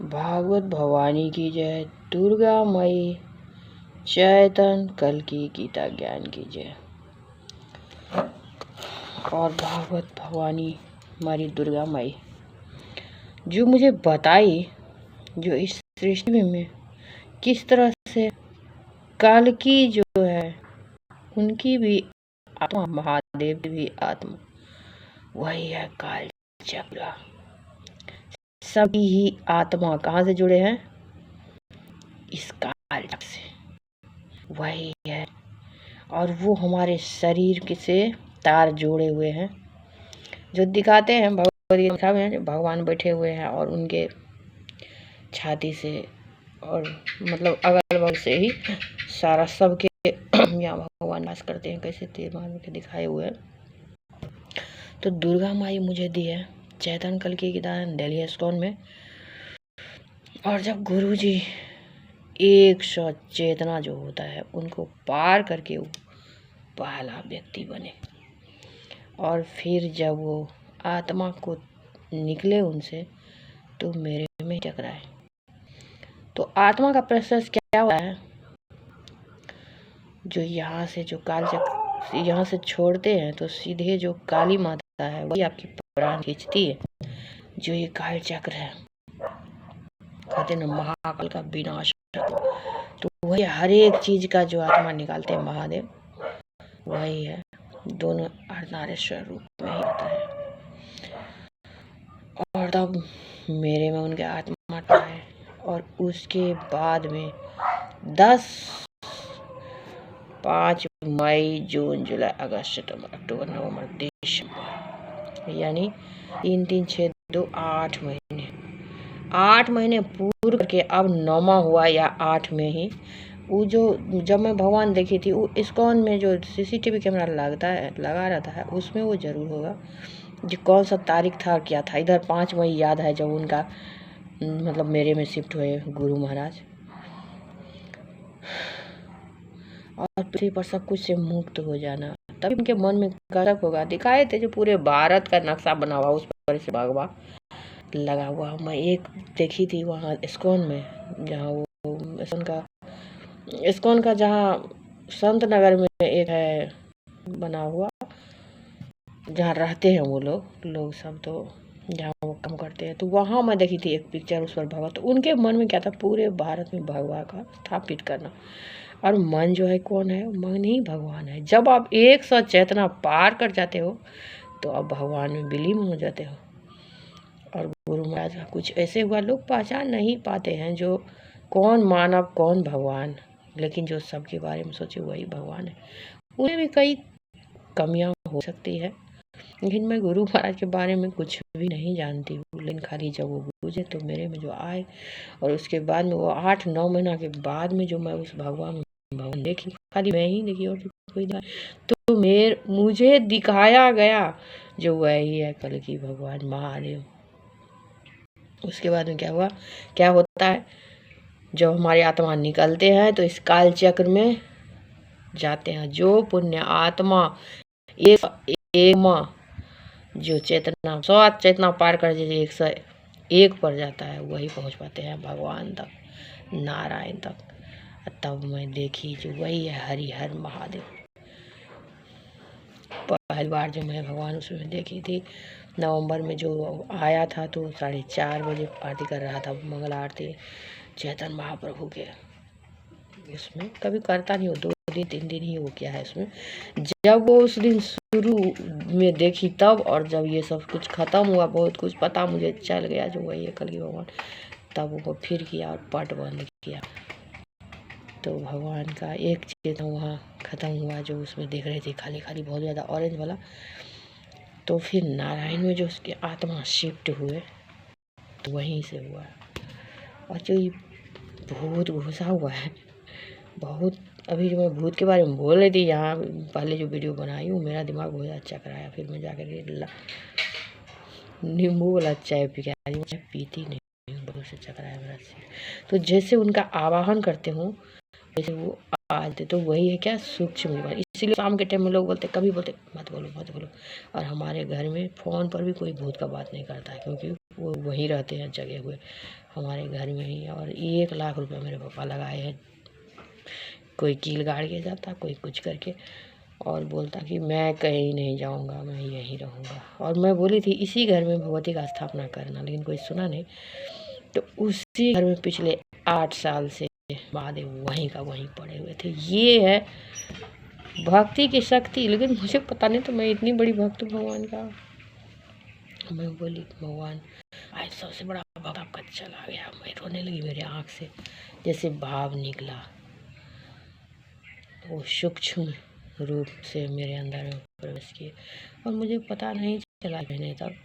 भागवत भवानी की जय, दुर्गा मई चैतन कल्कि गीता ज्ञान की जय। और भागवत भवानी हमारी दुर्गा माई जो मुझे बताई, जो इस सृष्टि में किस तरह से कल्कि जो है उनकी भी आत्मा, महादेव की भी आत्मा वही है काल चक्र। सभी ही आत्मा कहाँ से जुड़े हैं? इस काल चक्र से वही है। और वो हमारे शरीर से तार जोड़े हुए हैं, जो दिखाते हैं भगवत में भगवान बैठे हुए हैं और उनके छाती से और मतलब अगल बगल से ही सारा सबके यहाँ भगवान वास करते हैं। कैसे तीर मार के दिखाए हुए हैं। तो दुर्गा माई मुझे दी है चैतन कल्कि की दान दिल्ली इस्कॉन में। और जब गुरुजी 100 चेतना जो होता है उनको पार करके वो पहला व्यक्ति बने, और फिर जब वो आत्मा को निकले उनसे तो मेरे में टकराए। तो आत्मा का प्रोसेस क्या होता है? जो यहाँ से जो काल चक्र यहाँ से छोड़ते हैं तो सीधे जो काली माता है वही आपकी प्राण खींचती है। जो ये काल चक्र है, कहते हैं महाकाल का विनाश, तो वही हर एक चीज का जो आत्मा निकालते हैं महादेव वही है। दोनों अर्धनारीश्वर रूप में ही आता है। और तब मेरे में उनके आत्मा है। और उसके बाद में 5 मई, जून, जुलाई, अगस्त, सितंबर, अक्टूबर, नवंबर, दिसंबर, यानी 3, 3, 6, 2, 8 महीने। 8 महीने पूर्ण करके अब 9वां हुआ या 8 में ही वो जो जब मैं भगवान देखी थी, वो इस्कॉन में जो CCTV कैमरा लगा रहता है उसमें वो जरूर होगा जो कौन सा तारीख था क्या था। इधर 5 मई याद है जब उनका मतलब मेरे में शिफ्ट हुए गुरु महाराज, और पृथ्वी पर सब कुछ से मुक्त हो जाना। तभी उनके मन में गजब होगा। दिखाए थे जो पूरे भारत का नक्शा बना हुआ उस पर से भगवा लगा हुआ। मैं एक देखी थी वहाँ इस्कॉन में, जहाँ वो इस्कॉन का जहाँ संत नगर में एक है बना हुआ, जहाँ रहते हैं वो लोग सब, तो जहाँ वो काम करते हैं, तो वहाँ मैं देखी थी एक पिक्चर उस पर भगवा। तो उनके मन में क्या था? पूरे भारत में भगवा का स्थापित करना। और मन जो है कौन है? मन ही भगवान है। जब आप 100 चेतना पार कर जाते हो तो आप भगवान में विलीन हो जाते हो। और गुरु महाराज का कुछ ऐसे हुआ, लोग पहचान नहीं पाते हैं जो कौन मानव कौन भगवान, लेकिन जो सबके बारे में सोचे वही भगवान है। उन्हें भी कई कमियां हो सकती है, लेकिन मैं गुरु महाराज के बारे में कुछ भी नहीं जानती हूँ। लेकिन खाली जब वो गुजरे तो मेरे में जो आए, और उसके बाद में वो 8-9 महीना के बाद में जो मैं उस भगवान देखी, खाली मैं ही देखी और कोई तो मुझे दिखाया गया जो वही है कल्कि भगवान महादेव। उसके बाद में क्या हुआ, क्या होता है? जब हमारी आत्मा निकलते हैं तो इस काल चक्र में जाते हैं। जो पुण्य आत्मा एक जो चेतना 100 चेतना पार कर 101 पर जाता है वही पहुंच पाते हैं भगवान तक, नारायण तक। तब मैं देखी जो वही है हरिहर महादेव। पहली बार जो मैं भगवान उसमें देखी थी नवंबर में जो आया था, तो 4:30 बजे आरती कर रहा था, मंगल आरती चैतन्य महाप्रभु के। इसमें कभी करता नहीं हो, 2 दिन 3 दिन ही वो किया है इसमें। जब वो उस दिन शुरू में देखी तब, और जब ये सब कुछ खत्म हुआ, बहुत कुछ पता मुझे चल गया जो वही है कल्कि भगवान, तब वो फिर किया और पट बंद किया। तो भगवान का एक चेतना वहाँ ख़त्म हुआ जो उसमें देख रहे थे, खाली खाली बहुत ज़्यादा ऑरेंज वाला। तो फिर नारायण में जो उसके आत्मा शिफ्ट हुए तो वहीं से हुआ। और जो ये भूत घुसा हुआ है बहुत, अभी जो मैं भूत के बारे में बोल रही थी यहाँ पहले जो वीडियो बनाई हूँ, मेरा दिमाग बहुत अच्छा कराया। फिर मैं जाकर नींबू वाला चाय पी के आई, चाय पीती नहीं, बहुत से चकराया मेरा। तो जैसे उनका आवाहन करते हूँ, जैसे वो आज तो वही है क्या, सूक्ष्म जीवन। इसीलिए शाम के टाइम में लोग बोलते, कभी बोलते मत बोलो मत बोलो। और हमारे घर में फ़ोन पर भी कोई भूत का बात नहीं करता है, क्योंकि वो वहीं रहते हैं जगे हुए हमारे घर में ही। और 1 लाख रुपये मेरे पापा लगाए हैं, कोई कील गाड़ के जाता, कोई कुछ करके, और बोलता कि मैं कहीं नहीं जाऊंगा, मैं यहीं रहूंगा। और मैं बोली थी इसी घर में भगवती का स्थापना करना, लेकिन कोई सुना नहीं। तो उसी घर में पिछले 8 साल से बाद वहीं का वहीं पड़े हुए थे। ये है भक्ति की शक्ति। लेकिन मुझे पता नहीं, तो मैं इतनी बड़ी भक्त हूँ भगवान का। मैं बोली भगवान आज सबसे बड़ा भक्त आपका चला गया। मैं रोने लगी, मेरे आँख से जैसे भाव निकला, वो सूक्ष्म रूप से मेरे अंदर में प्रवेश किए। और मुझे पता नहीं चला मैंने तब,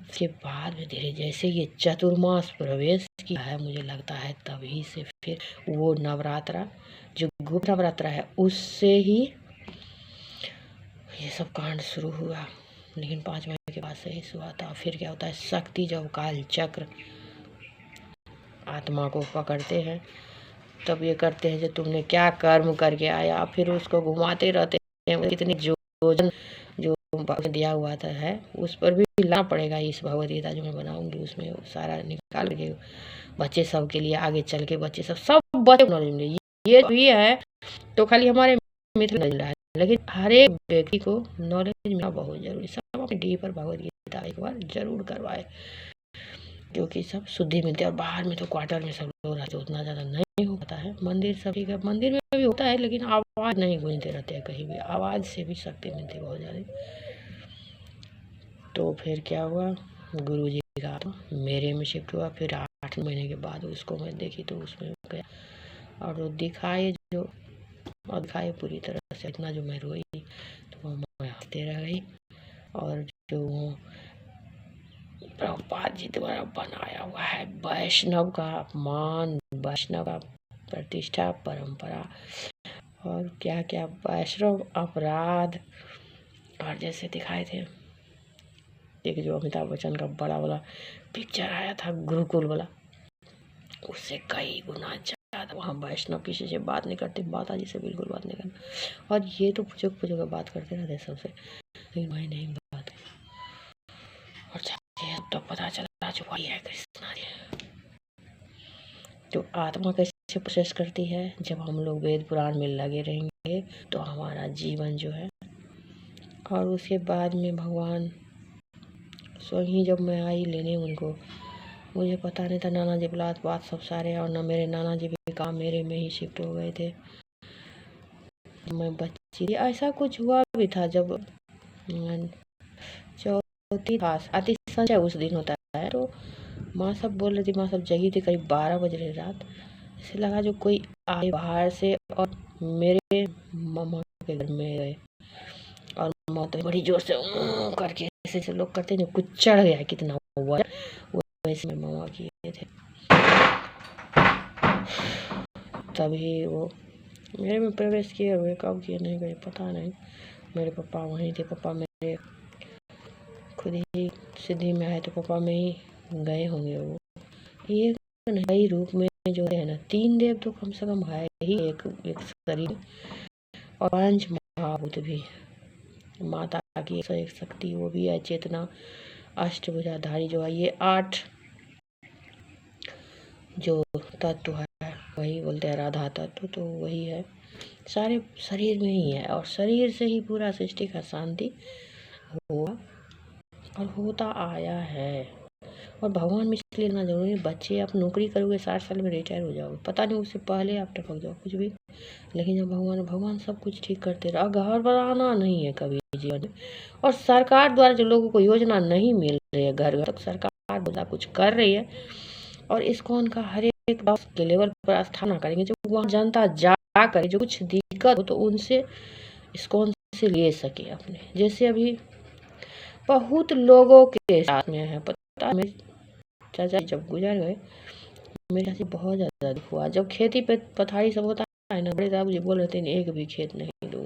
उसके बाद में धीरे जैसे ये चतुर्मास प्रवेश किया है, मुझे लगता है तभी से फिर वो नवरात्रा जो गुप्त नवरात्रा है उससे ही ये सब कांड शुरू हुआ। लेकिन 5 महीने के बाद सही हुआ था। फिर क्या होता है, शक्ति जब काल चक्र आत्मा को पकड़ते हैं तब ये करते हैं जो तुमने क्या कर्म करके आया, फिर उसको घुमाते रहते हैं। कितनी योजन जो दिया हुआ था है उस पर भी लाना पड़ेगा। इस भगवद गीता जो मैं बनाऊंगी उसमें सारा निकाल के बच्चे सब के लिए, आगे चल के बच्चे सब बच्चे नॉलेज मिले। ये भी है तो खाली हमारे मित्र नहीं रहा है, लेकिन हर एक व्यक्ति को नॉलेज मिलना बहुत जरूरी। सब अपने डी पर भगवद गीता एक बार जरूर करवाए, क्योंकि सब शुद्धि मिलती है। और बाहर में तो क्वार्टर में सब लोग रहते, उतना ज़्यादा नहीं हो पाता है। मंदिर सभी का मंदिर में भी होता है, लेकिन आवाज़ नहीं गूंजते रहते हैं कहीं भी। आवाज़ से भी शक्ति मिलती है बहुत ज़्यादा। तो फिर क्या हुआ, गुरु जी का मेरे में शिफ्ट हुआ। फिर 8 महीने के बाद उसको मैं देखी तो उसमें गया और वो दिखाए जो, और दिखाए पूरी तरह से। इतना जो मैं रोई तो मैं हंसते रह गई। और जो प्रभुपाद जी द्वारा बनाया हुआ है वैष्णव का अपमान, वैष्णव का प्रतिष्ठा, परंपरा, और क्या क्या वैष्णव अपराध। और जैसे दिखाए थे एक जो अमिताभ बच्चन का बड़ा वाला पिक्चर आया था गुरुकुल वाला, उससे कई गुना ज़्यादा वहाँ वैष्णव किसी से बात नहीं करते, माता जी से बिल्कुल बात नहीं करना। और ये तो पुचक पुचक बात करते रहते सबसे, लेकिन भाई नहीं बात। और तो पता चला जो वही है कृष्णा जी। तो आत्मा कैसे प्रोसेस करती है, जब हम लोग वेद पुराण में लगे रहेंगे तो हमारा जीवन जो है। और उसके बाद में भगवान स्वयं, जब मैं आई लेने उनको, मुझे पता नहीं था नाना जी बुलात बात सब सारे, और न मेरे नाना जी भी काम मेरे में ही शिफ्ट हो गए थे। मैं बच्ची ऐसा कुछ हुआ भी था जब चौथी अति संचय उस दिन होता है। तो माँ सब बोल रही थी, माँ सब जगी थी, करीब 12 बज रहे रात। ऐसे लगा जो कोई आए बाहर से और मेरे मामा के घर में गए। और माँ तो बड़ी जोर से करके ऐसे लोग करते हैं, कुछ चढ़ गया कितना हुआ, वैसे में मामा किए थे। तभी वो मेरे में प्रवेश किए हुए, कब किए नहीं गए पता नहीं। मेरे पापा वहीं थे, पापा मेरे खुद ही सिद्धि में आए तो पापा में ही गए होंगे। वो ये नई रूप में जो है ना, 3 देव तो कम से कम है ही, एक शरीर, और 5 महाभूत भी, माता की एक शक्ति वो भी है, चेतना, अष्टभुजाधारी जो है, ये 8 जो तत्व है वही बोलते हैं राधा तत्व, तो वही है सारे शरीर में ही है। और शरीर से ही पूरा सृष्टि का शांति हुआ और होता आया है। और भगवान में इसलिए ना जरूरी है, बच्चे आप नौकरी करोगे 60 साल में रिटायर हो जाओगे, पता नहीं उससे पहले आप टपक जाओ कुछ भी। लेकिन जब भगवान सब कुछ ठीक करते रहो, घबराना नहीं है कभी जीवन में। और सरकार द्वारा जो लोगों को योजना नहीं मिल रही है, घर घर तक सरकार बोला कुछ कर रही है, और इस्कॉन का हर एक के लेवल पर स्थापना करेंगे, जो वहाँ जनता जा करे, जो कुछ दिक्कत हो तो उनसे इस्कॉन से ले सके अपने। जैसे अभी बहुत लोगों के साथ में है, पता है चाचा जब गुजर गए मेरे से बहुत ज़्यादा दुख हुआ। जब खेती पे पथारी सब होता है ना, बड़े साहब जी बोल रहे थे एक भी खेत नहीं दूँ,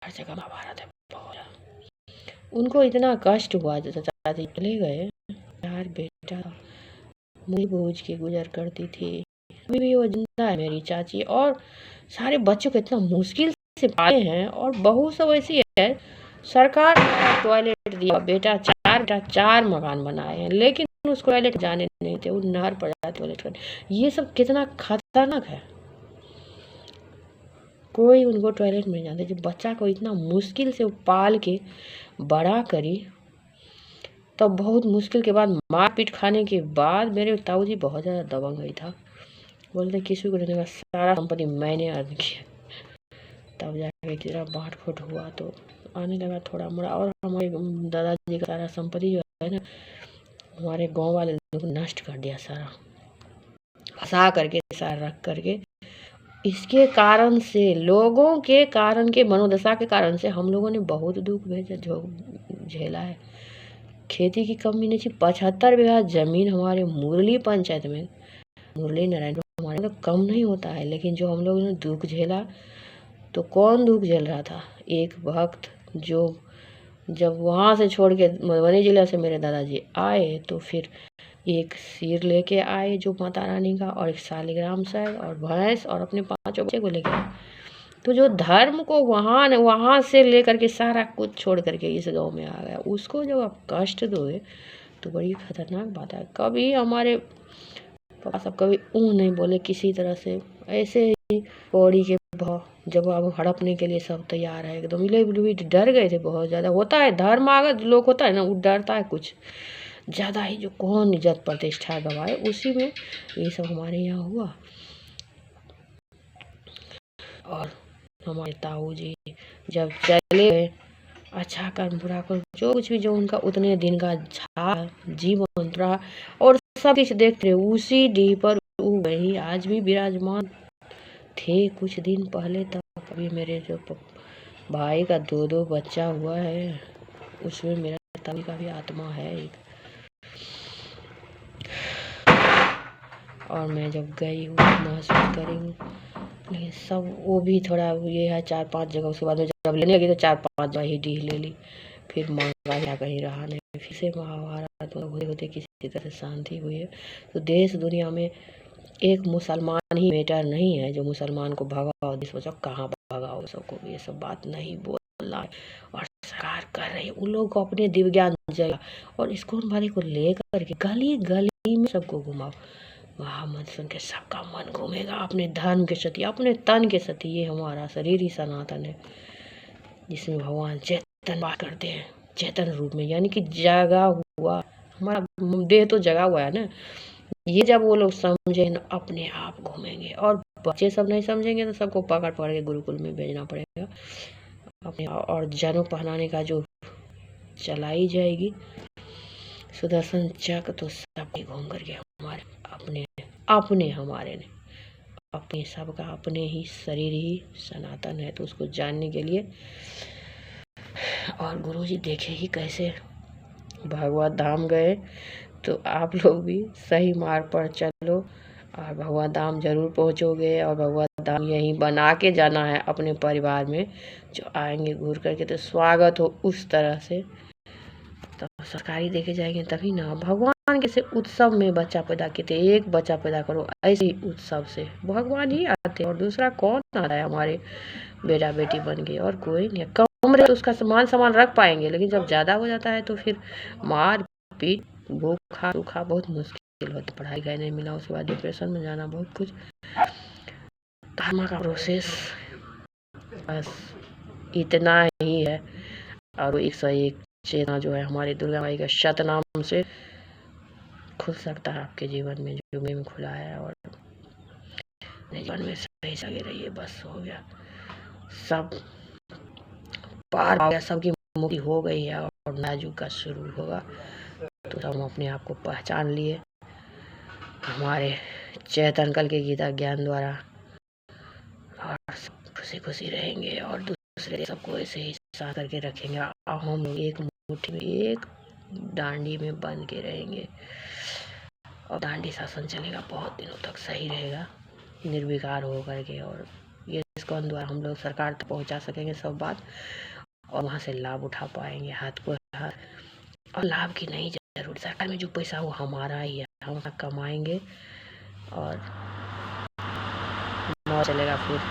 हर जगह महाभारत है बहुत। उनको इतना कष्ट हुआ जब चाचा जी चले गए। यार बेटा मुझे बूझ के गुजर करती थी, अभी भी वो जिंदा है मेरी चाची। और सारे बच्चों को इतना मुश्किल से पाले हैं। और बहू सब ऐसी है, सरकार ने टॉयलेट दिया, बेटा चार मकान बनाए हैं, लेकिन उसको टॉयलेट जाने नहीं थे, वो नहर पर जाते टॉयलेट करने। ये सब कितना खतरनाक है। कोई उनको टॉयलेट में जाते, जब बच्चा को इतना मुश्किल से पाल के बड़ा करी, तब तो बहुत मुश्किल के बाद मारपीट खाने के बाद मेरे ताऊ जी बहुत ज़्यादा दबंग गई था। बोलते किसी को नहीं देगा, सारा संपत्ति मैंने अर्न किया। तब जाके जरा बांट फूट हुआ तो आने लगा थोड़ा मोड़ा। और हमारे दादाजी का सारा संपत्ति जो है ना, हमारे गांव वाले लोग नष्ट कर दिया सारा, फंसा करके सारा रख करके। इसके कारण से, लोगों के कारण के मनोदशा के कारण से हम लोगों ने बहुत दुख झेला है। खेती की कमी नहीं थी। 75 बीघा जमीन हमारे मुरली पंचायत में, मुरली नारायण हमारे तो कम नहीं होता है, लेकिन जो हम लोगों ने दुख झेला, तो कौन दुख झेल रहा था। एक वक्त जो जब वहाँ से छोड़ के मधुबनी जिला से मेरे दादाजी आए, तो फिर एक सिर लेके आए जो माता रानी का, और एक शालिग्राम शायद, और भैंस, और अपने 5 बच्चे को लेके आए। तो जो धर्म को वहाँ से लेकर के सारा कुछ छोड़ करके इस गांव में आ गया, उसको जब आप कष्ट दोगे तो बड़ी खतरनाक बात है। कभी हमारे पापा सब कभी नहीं बोले किसी तरह से, ऐसे ही पौड़ी के भाव जब अब हड़पने के लिए सब तैयार है एकदम, भी डर गए थे बहुत ज़्यादा। होता है धर्म आगत लोग होता है ना, वो डरता है कुछ ज़्यादा ही, जो कौन इज्जत प्रतिष्ठा गवाए, उसी में ये सब हमारे यहाँ हुआ। और हमारे ताऊ जी जब चले गए, अच्छा कर बुरा कर जो कुछ भी जो उनका उतने दिन का जीवन रहा, और सब कुछ देखते रहे उसी डी पर वही आज भी विराजमान थे। कुछ दिन पहले तक अभी मेरे जो भाई का 2 बच्चा हुआ है, उसमें मेरा ताऊ का भी आत्मा है एक। और मैं जब गई हूँ महसूस करी हूँ, लेकिन सब वो भी थोड़ा ये है 4-5 जगह, उसके बाद में जब लेने लगी तो 4-5 जगह ही डीह ले ली, फिर महंगा कहीं रहा नहीं। फिर से महाभारत होते होते किसी तरह से शांति हुई है। तो देश दुनिया में एक मुसलमान ही मैटर नहीं है जो मुसलमान को भगाओ, देश बचाओ, कहाँ भगाओ सबको, ये सब बात नहीं बोलना है। और सरकार कर रही है, उन लोगों को अपने दिव्यज्ञान जगह और इसको वाले को लेकर के गली गली में सबको घुमाओ, वहाँ मत सुन के सबका मन घूमेगा अपने धर्म के सती, अपने तन के सती। ये हमारा शरीर ही सनातन है, जिसमें भगवान चेतन बात करते हैं, चेतन रूप में, यानी कि जगा हुआ। हमारा देह तो जगा हुआ है ना। ये जब वो लोग समझे ना, अपने आप घूमेंगे। और बच्चे सब नहीं समझेंगे तो सबको पकड़ पकड़ के गुरुकुल में भेजना पड़ेगा अपने। और जनेऊ पहनाने का जो चलाई जाएगी सुदर्शन चक्र, तो सब घूम करके हमारे अपने हमारे ने अपने सबका अपने ही शरीर ही सनातन है। तो उसको जानने के लिए, और गुरुजी देखे ही कैसे भगवत धाम गए, तो आप लोग भी सही मार्ग पर चलो और भगवत धाम जरूर पहुंचोगे। और भगवत धाम यहीं बना के जाना है अपने परिवार में, जो आएंगे घूर करके तो स्वागत हो उस तरह से। तो सरकारी देखे जाएंगे तभी ना। भगवान कैसे उत्सव में बच्चा पैदा किए थे, एक बच्चा पैदा करो, ऐसे ही उत्सव से भगवान ही आते और दूसरा कौन आ रहा है हमारे बेटा बेटी बन गए, और कोई नहीं। कम रहे तो उसका सामान रख पाएंगे, लेकिन जब ज़्यादा हो जाता है तो फिर मार पीट भूखा सूखा बहुत मुश्किल होता। पढ़ाई गए नहीं मिला, उसके बाद डिप्रेशन में जाना, बहुत कुछ धर्म का प्रोसेस, बस इतना ही है। और 101 चेतना जो है हमारी दुर्गा माई का शतनाम से खुल सकता है आपके जीवन में, जो में खुला है। और जीवन में सही सगे रहिए, बस हो गया, सब पार हो गया, सबकी मुक्ति हो गई है और नया युग का शुरू होगा। तो हम अपने आप को पहचान लिए हमारे चेतन कल के गीता ज्ञान द्वारा, और सब खुशी खुशी रहेंगे और दूसरे सबको ऐसे ही साथ करके रखेंगे। हम एक मुट्ठी में, एक डांडी में बन के रहेंगे, और डांडी शासन चलेगा बहुत दिनों तक, सही रहेगा, निर्विकार हो करके। और ये इसको द्वारा हम लोग सरकार तक पहुंचा सकेंगे सब बात, और वहाँ से लाभ उठा पाएंगे हाथ को हाथ। और लाभ की नहीं जरूरत, सरकार में जो पैसा वो हमारा ही है, हम कमाएंगे और चलेगा फिर।